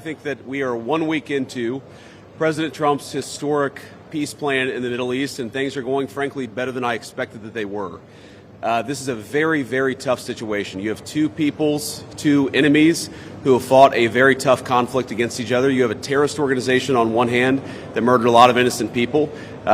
think that we are 1 week into President Trump's historic peace plan in the Middle East, and things are going, frankly, better than I expected that they were. This is a very, very tough situation. You have two peoples, two enemies who have fought a very tough conflict against each other. You have a terrorist organization on one hand that murdered a lot of innocent people.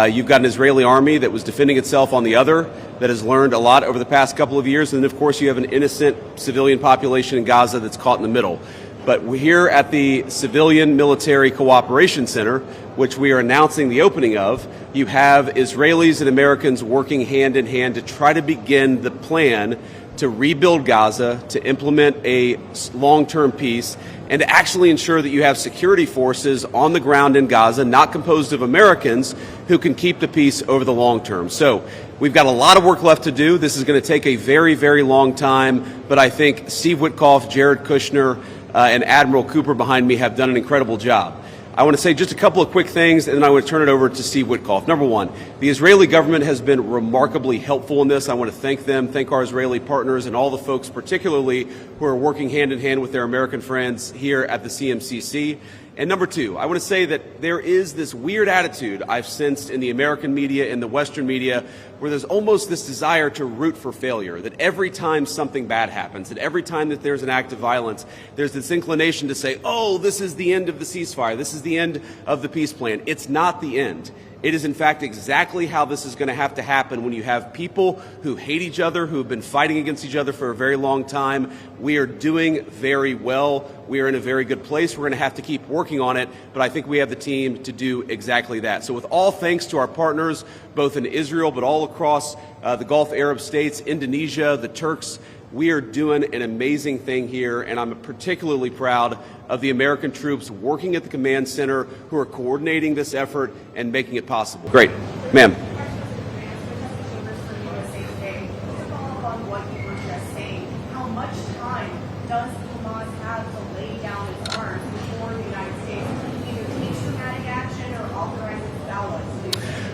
You've got an Israeli army that was defending itself on the other that has learned a lot over the past couple of years. And then, of course, you have an innocent civilian population in Gaza that's caught in the middle. But we're here at the Civilian Military Cooperation Center, which we are announcing the opening of. You have Israelis and Americans working hand in hand to try to begin the plan to rebuild Gaza, to implement a long-term peace, and to actually ensure that you have security forces on the ground in Gaza, not composed of Americans, who can keep the peace over the long term. So we've got a lot of work left to do. This is going to take a very, very long time, but I think Steve Witkoff, Jared Kushner, and Admiral Cooper behind me have done an incredible job. I want to say just a couple of quick things, and then I want to turn it over to Steve Witkoff. Number one, the Israeli government has been remarkably helpful in this. I want to thank them, thank our Israeli partners, and all the folks particularly who are working hand in hand with their American friends here at the CMCC. And number two, I want to say that there is this weird attitude I've sensed in the American media and the Western media where there's almost this desire to root for failure, that every time something bad happens, that every time that there's an act of violence, there's this inclination to say, oh, this is the end of the ceasefire, this is the end of the peace plan. It's not the end. It is, in fact, exactly how this is going to have to happen when you have people who hate each other, who have been fighting against each other for a very long time. We are doing very well. We are in a very good place. We're going to have to keep working on it, but I think we have the team to do exactly that. So with all thanks to our partners, both in Israel but all across the Gulf Arab states, Indonesia, the Turks, we are doing an amazing thing here, and I'm particularly proud of the American troops working at the command center who are coordinating this effort and making it possible. Great. Ma'am. How much time does Hamas have to lay down its arms before the United States either takes dramatic action or authorizes ballots?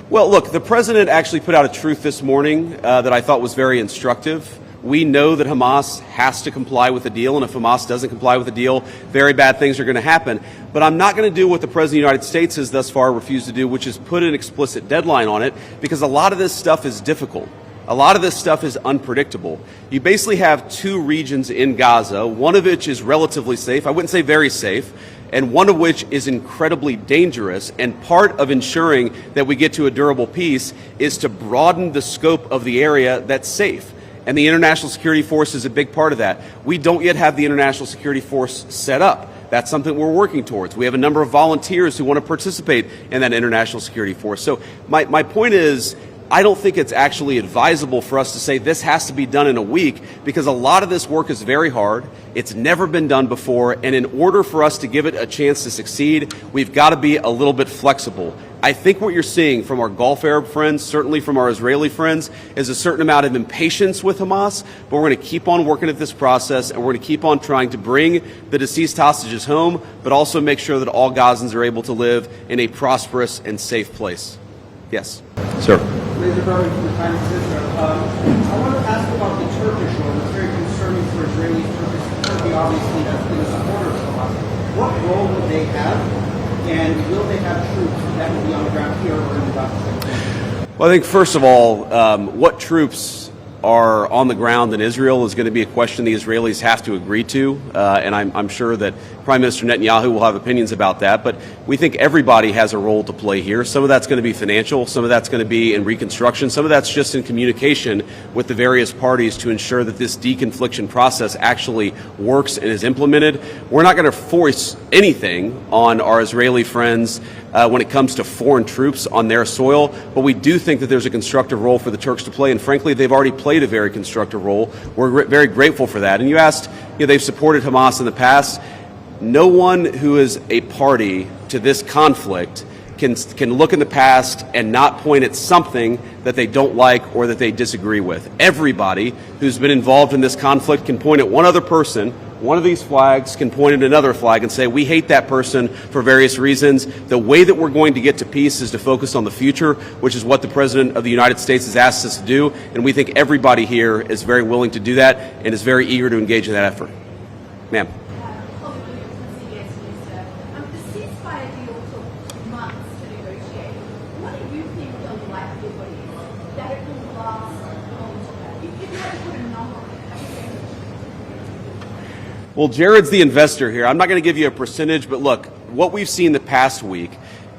Well, look, the president actually put out a truth this morning that I thought was very instructive. We know that Hamas has to comply with the deal, and if Hamas doesn't comply with the deal, very bad things are going to happen. But I'm not going to do what the President of the United States has thus far refused to do, which is put an explicit deadline on it, because a lot of this stuff is difficult. A lot of this stuff is unpredictable. You basically have two regions in Gaza, one of which is relatively safe, I wouldn't say very safe, and one of which is incredibly dangerous. And part of ensuring that we get to a durable peace is to broaden the scope of the area that's safe. And the International Security Force is a big part of that. We don't yet have the International Security Force set up. That's something we're working towards. We have a number of volunteers who want to participate in that International Security Force. So my point is, I don't think it's actually advisable for us to say this has to be done in a week, because a lot of this work is very hard. It's never been done before. And in order for us to give it a chance to succeed, we've got to be a little bit flexible. I think what you're seeing from our Gulf Arab friends, certainly from our Israeli friends, is a certain amount of impatience with Hamas, but we're going to keep on working at this process, and we're going to keep on trying to bring the deceased hostages home, but also make sure that all Gazans are able to live in a prosperous and safe place. Yes, sir. Laser Berman from the Times of Israel. I want to ask about the Turkish role. It's very concerning for Israelis. Turkey obviously has been a supporter of Hamas. What role will they have? And will they have troops that will be on the ground here or in the Gaza? Well, I think, first of all, what troops are on the ground in Israel is going to be a question the Israelis have to agree to, and I'm sure that Prime Minister Netanyahu will have opinions about that, but we think everybody has a role to play here. Some of that's going to be financial, some of that's going to be in reconstruction, some of that's just in communication with the various parties to ensure that this deconfliction process actually works and is implemented. We're not going to force anything on our Israeli friends when it comes to foreign troops on their soil, but we do think that there's a constructive role for the Turks to play, and frankly, they've already played a very constructive role. We're very grateful for that. And you asked, they've supported Hamas in the past. No one who is a party to this conflict can look in the past and not point at something that they don't like or that they disagree with. Everybody who's been involved in this conflict can point at one other person. One of these flags can point at another flag and say, we hate that person for various reasons. The way that we're going to get to peace is to focus on the future, which is what the President of the United States has asked us to do. And we think everybody here is very willing to do that and is very eager to engage in that effort. Ma'am. ceasefire deal took months to negotiate. What do you think the likelihood is that it will last long? If you had to put a number on it, how do you think? Well, Jared's the investor here. I'm not going to give you a percentage, but look, what we've seen the past week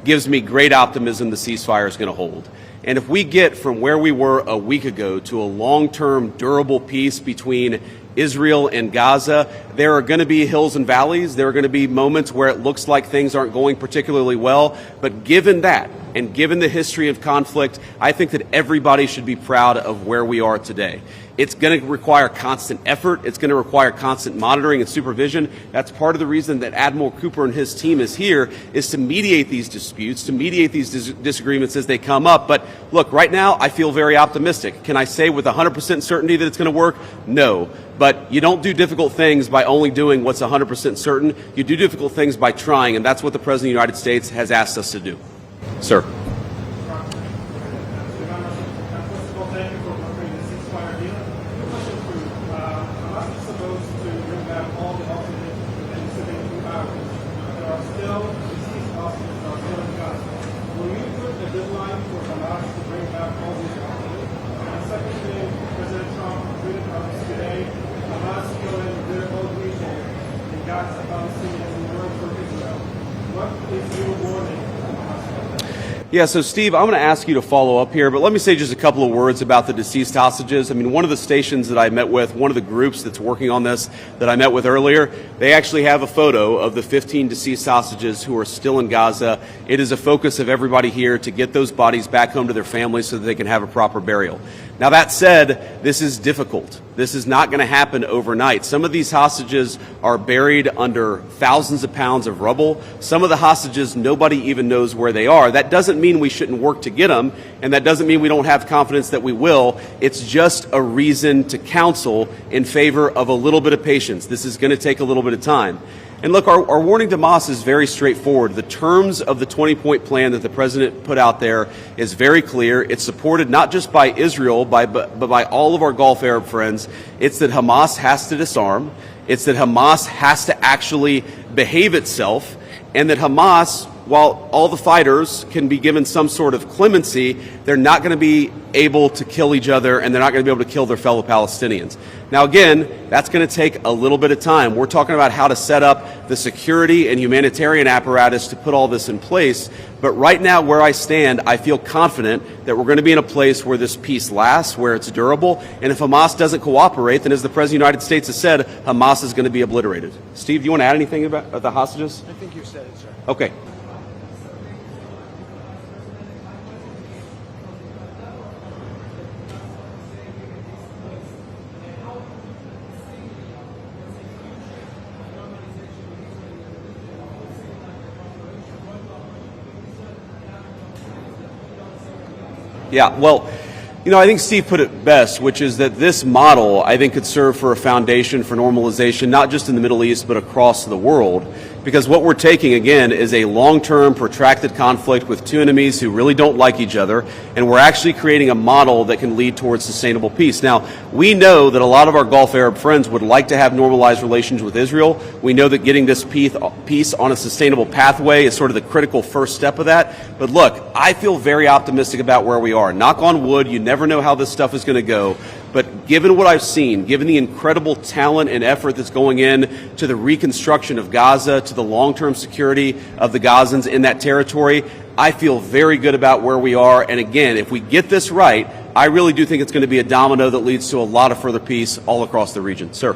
gives me great optimism the ceasefire is going to hold. And if we get from where we were a week ago to a long-term, durable peace between Israel and Gaza, there are going to be hills and valleys. There are going to be moments where it looks like things aren't going particularly well. But given that, and given the history of conflict, I think that everybody should be proud of where we are today. It's going to require constant effort. It's going to require constant monitoring and supervision. That's part of the reason that Admiral Cooper and his team is here, is to mediate these disputes, to mediate these disagreements as they come up. But look, right now, I feel very optimistic. Can I say with 100% certainty that it's going to work? No. But you don't do difficult things by only doing what's 100% certain. You do difficult things by trying, and that's what the President of the United States has asked us to do. Sir. Yeah, so Steve, I'm going to ask you to follow up here, but let me say just a couple of words about the deceased hostages. I mean, one of the stations that I met with, one of the groups that's working on this that I met with earlier, they actually have a photo of the 15 deceased hostages who are still in Gaza. It is a focus of everybody here to get those bodies back home to their families so that they can have a proper burial. Now, that said, this is difficult. This is not going to happen overnight. Some of these hostages are buried under thousands of pounds of rubble. Some of the hostages, nobody even knows where they are. That doesn't mean we shouldn't work to get them, and that doesn't mean we don't have confidence that we will. It's just a reason to counsel in favor of a little bit of patience. This is going to take a little bit of time. And look, our warning to Hamas is very straightforward. The terms of the 20-point plan that the president put out there is very clear. It's supported not just by Israel, but by all of our Gulf Arab friends. It's that Hamas has to disarm. It's that Hamas has to actually behave itself, and that Hamas, while all the fighters can be given some sort of clemency, they're not going to be able to kill each other, and they're not going to be able to kill their fellow Palestinians. Now, again, that's going to take a little bit of time. We're talking about how to set up the security and humanitarian apparatus to put all this in place. But right now, where I stand, I feel confident that we're going to be in a place where this peace lasts, where it's durable. And if Hamas doesn't cooperate, then as the President of the United States has said, Hamas is going to be obliterated. Steve, do you want to add anything about the hostages? I think you said it, sir. Okay. Yeah, well, you know, I think Steve put it best, which is that this model, I think, could serve for a foundation for normalization, not just in the Middle East, but across the world. Because what we're taking, again, is a long-term, protracted conflict with two enemies who really don't like each other, and we're actually creating a model that can lead towards sustainable peace. Now, we know that a lot of our Gulf Arab friends would like to have normalized relations with Israel. We know that getting this peace on a sustainable pathway is sort of the critical first step of that. But look, I feel very optimistic about where we are. Knock on wood, you never know how this stuff is going to go. But given what I've seen, given the incredible talent and effort that's going in to the reconstruction of Gaza, to the long-term security of the Gazans in that territory, I feel very good about where we are. And again, if we get this right, I really do think it's going to be a domino that leads to a lot of further peace all across the region. Sir.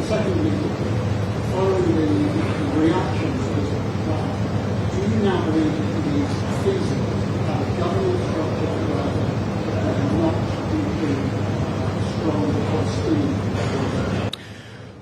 Secondly, following the reactions to this plan, do you now believe it is feasible to have a government structure not be strong Palestinian?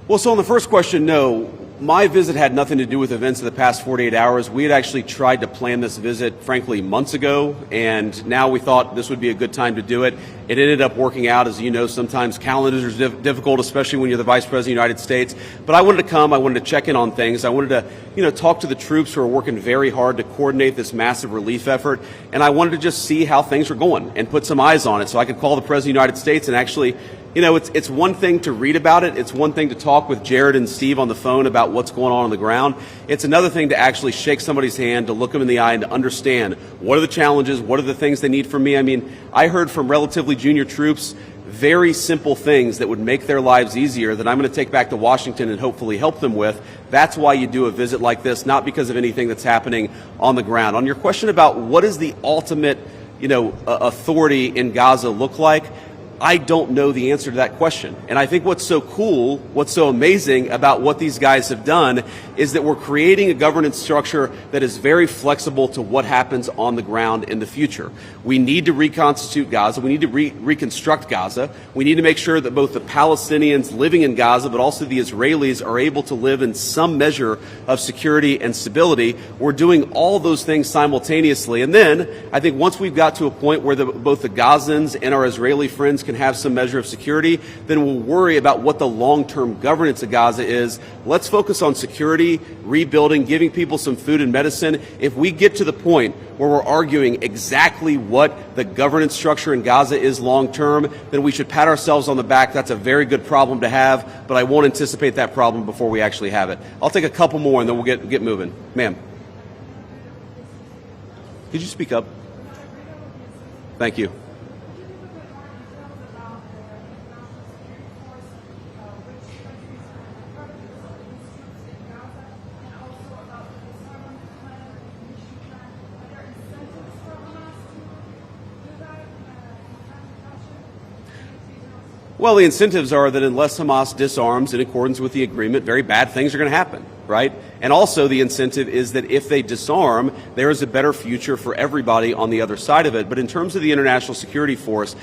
Well, so on the first question, no. my visit had nothing to do with events of the past 48 hours. We had actually tried to plan this visit, frankly, months ago, and now we thought this would be a good time to do it. It ended up working out. As you know, sometimes calendars are difficult, especially when you're the Vice President of the United States. But I wanted to come. I wanted to check in on things. I wanted to, talk to the troops who are working very hard to coordinate this massive relief effort. And I wanted to just see how things were going and put some eyes on it so I could call the President of the United States and actually, it's one thing to read about it. It's one thing to talk with Jared and Steve on the phone about what's going on the ground. It's another thing to actually shake somebody's hand, to look them in the eye and to understand what are the challenges, what are the things they need from me. I mean, I heard from relatively junior troops very simple things that would make their lives easier that I'm going to take back to Washington and hopefully help them with. That's why you do a visit like this, not because of anything that's happening on the ground. On your question about what is the ultimate, authority in Gaza look like, I don't know the answer to that question. And I think what's so cool, what's so amazing about what these guys have done is that we're creating a governance structure that is very flexible to what happens on the ground in the future. We need to reconstitute Gaza. We need to reconstruct Gaza. We need to make sure that both the Palestinians living in Gaza, but also the Israelis are able to live in some measure of security and stability. We're doing all those things simultaneously. And then I think once we've got to a point where both the Gazans and our Israeli friends can have some measure of security, then we'll worry about what the long-term governance of Gaza is. Let's focus on security, rebuilding, giving people some food and medicine. If we get to the point where we're arguing exactly what the governance structure in Gaza is long-term, then we should pat ourselves on the back. That's a very good problem to have, but I won't anticipate that problem before we actually have it. I'll take a couple more and then we'll get moving. Ma'am. Could you speak up? Thank you. Well, the incentives are that unless Hamas disarms in accordance with the agreement, very bad things are going to happen, right? And also the incentive is that if they disarm, there is a better future for everybody on the other side of it. But in terms of the International Security Force,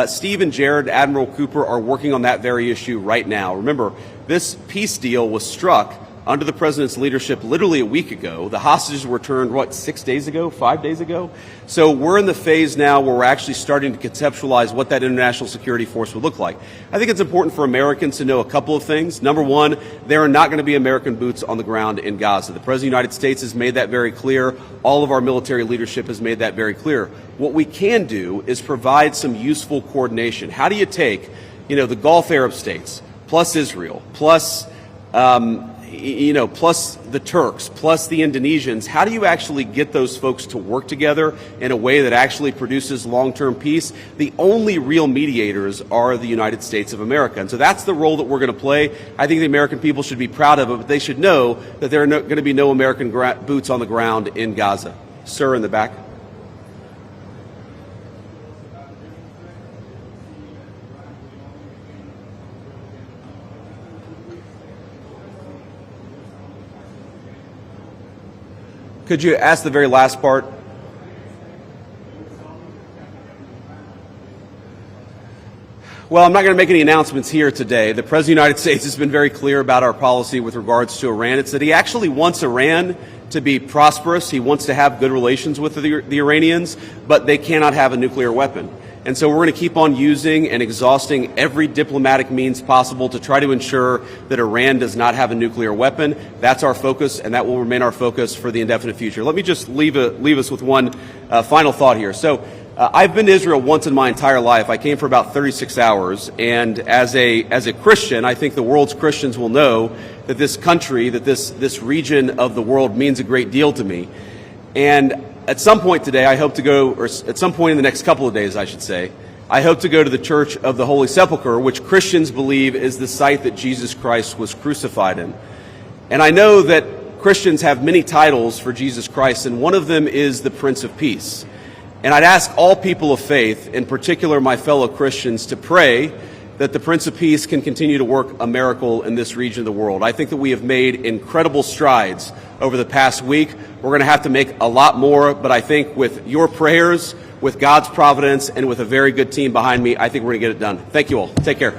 Steve and Jared, Admiral Cooper, are working on that very issue right now. Remember, this peace deal was struck under the president's leadership literally a week ago. The hostages were returned, 6 days ago, 5 days ago? So we're in the phase now where we're actually starting to conceptualize what that international security force would look like. I think it's important for Americans to know a couple of things. Number one, there are not going to be American boots on the ground in Gaza. The President of the United States has made that very clear. All of our military leadership has made that very clear. What we can do is provide some useful coordination. How do you take, the Gulf Arab states, plus Israel, plus plus the Turks, plus the Indonesians, how do you actually get those folks to work together in a way that actually produces long-term peace? The only real mediators are the United States of America. And so that's the role that we're going to play. I think the American people should be proud of it, but they should know that there are going to be no American boots on the ground in Gaza. Sir, in the back. Could you ask the very last part? Well, I'm not going to make any announcements here today. The President of the United States has been very clear about our policy with regards to Iran. It's that he actually wants Iran to be prosperous. He wants to have good relations with the Iranians, but they cannot have a nuclear weapon. And so we're going to keep on using and exhausting every diplomatic means possible to try to ensure that Iran does not have a nuclear weapon. That's our focus, and that will remain our focus for the indefinite future. Let me just leave us with one final thought here. So I've been to Israel once in my entire life. I came for about 36 hours, and as a Christian, I think the world's Christians will know that this country, that this region of the world means a great deal to me. And at some point today, I hope to go, or at some point in the next couple of days, I should say, I hope to go to the Church of the Holy Sepulchre, which Christians believe is the site that Jesus Christ was crucified in. And I know that Christians have many titles for Jesus Christ, and one of them is the Prince of Peace. And I'd ask all people of faith, in particular my fellow Christians, to pray that the Prince of Peace can continue to work a miracle in this region of the world. I think that we have made incredible strides over the past week. We're going to have to make a lot more, but I think with your prayers, with God's providence, and with a very good team behind me, I think we're going to get it done. Thank you all. Take care.